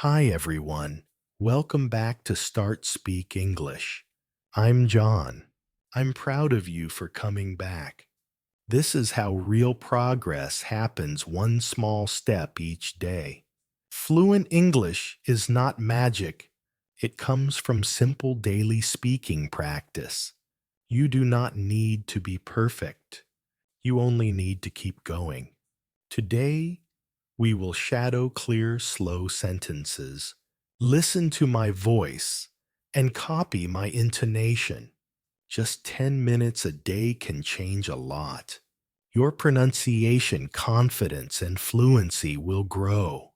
Hi, everyone. Welcome back to Start Speak English. I'm John. I'm proud of you for coming back. This is how real progress happens one small step each day. Fluent English is not magic. It comes from simple daily speaking practice. You do not need to be perfect. You only need to keep going. Today, we will shadow clear, slow sentences. Listen to my voice and copy my intonation. Just 10 minutes a day can change a lot. Your pronunciation, confidence, and fluency will grow.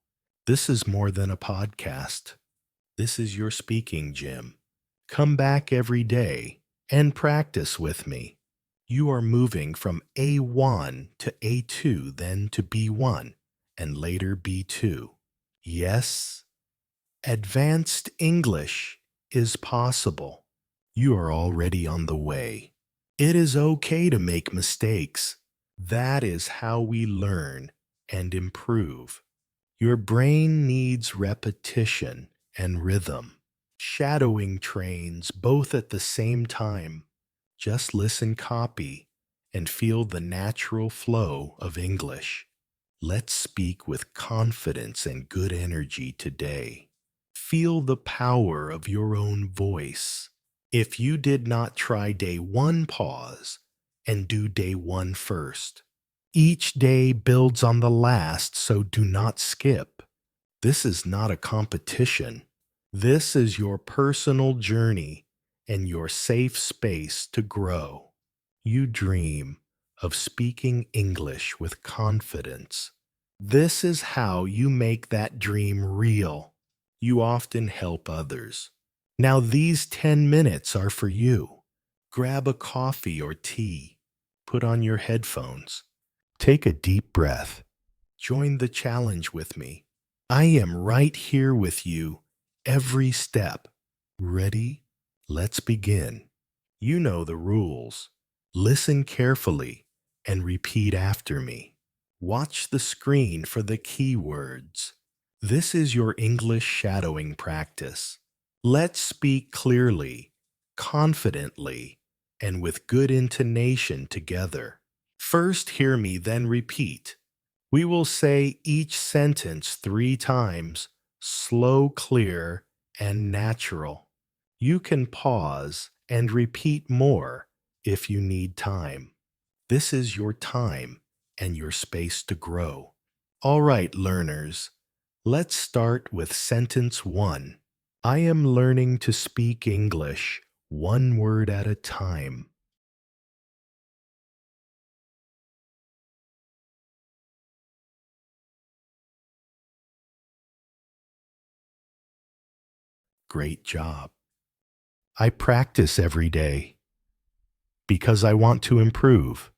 This is more than a podcast. This is your speaking gym. Come back every day and practice with me. You are moving from A1 to A2, then to B1, and later B2. Yes, advanced English is possible. You are already on the way. It is okay to make mistakes. That is how we learn and improve. Your brain needs repetition and rhythm. Shadowing trains both at the same time. Just listen, copy, and feel the natural flow of English. Let's speak with confidence and good energy today. Feel the power of your own voice. If you did not try day one, pause and do day one first. Each day builds on the last, so do not skip. This is not a competition. This is your personal journey and your safe space to grow. You dream of speaking English with confidence. This is how you make that dream real. You often help others. Now, these 10 minutes are for you. Grab a coffee or tea. Put on your headphones. Take a deep breath. Join the challenge with me. I am right here with you every step. Ready? Let's begin. You know the rules. Listen carefully and repeat after me. Watch the screen for the keywords. This is your English shadowing practice. Let's speak clearly, confidently, and with good intonation together. First, hear me, then repeat. We will say each sentence 3 times, slow, clear, and natural. You can pause and repeat more if you need time. This is your time and your space to grow. All right, learners, let's start with sentence 1. I am learning to speak English one word at a time. Great job. I practice every day because I want to improve.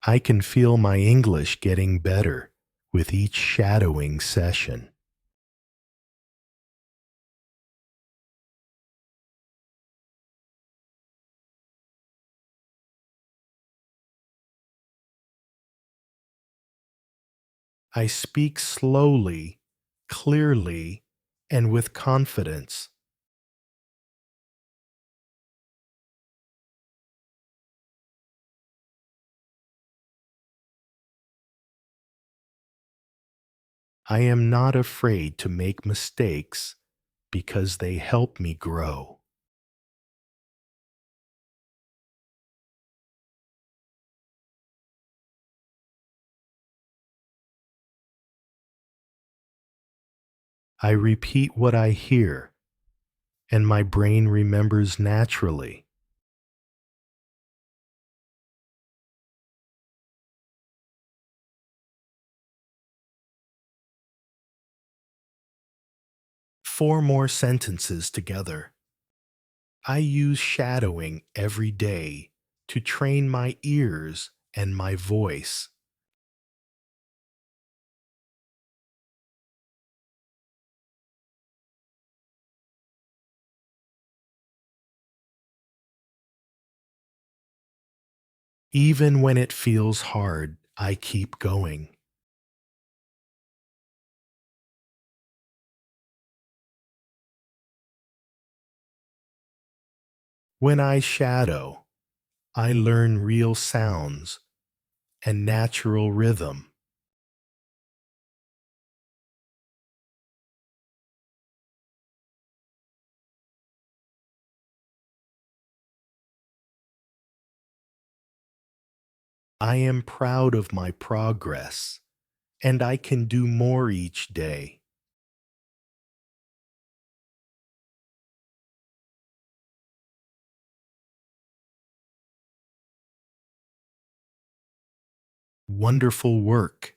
I can feel my English getting better with each shadowing session. I speak slowly, clearly, and with confidence. I am not afraid to make mistakes because they help me grow. I repeat what I hear, and my brain remembers naturally. Four more sentences together. I use shadowing every day to train my ears and my voice. Even when it feels hard, I keep going. When I shadow, I learn real sounds and natural rhythm. I am proud of my progress, and I can do more each day. Wonderful work.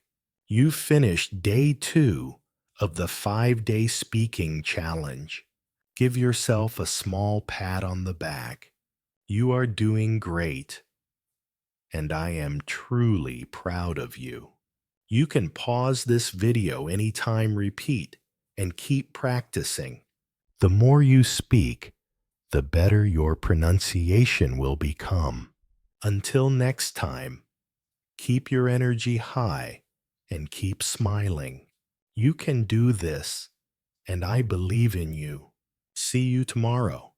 You finished day 2 of the 5-day speaking challenge. Give yourself a small pat on the back. You are doing great, and I am truly proud of you. You can pause this video anytime, repeat, and keep practicing. The more you speak, the better your pronunciation will become. Until next time, keep your energy high and keep smiling. You can do this, and I believe in you. See you tomorrow.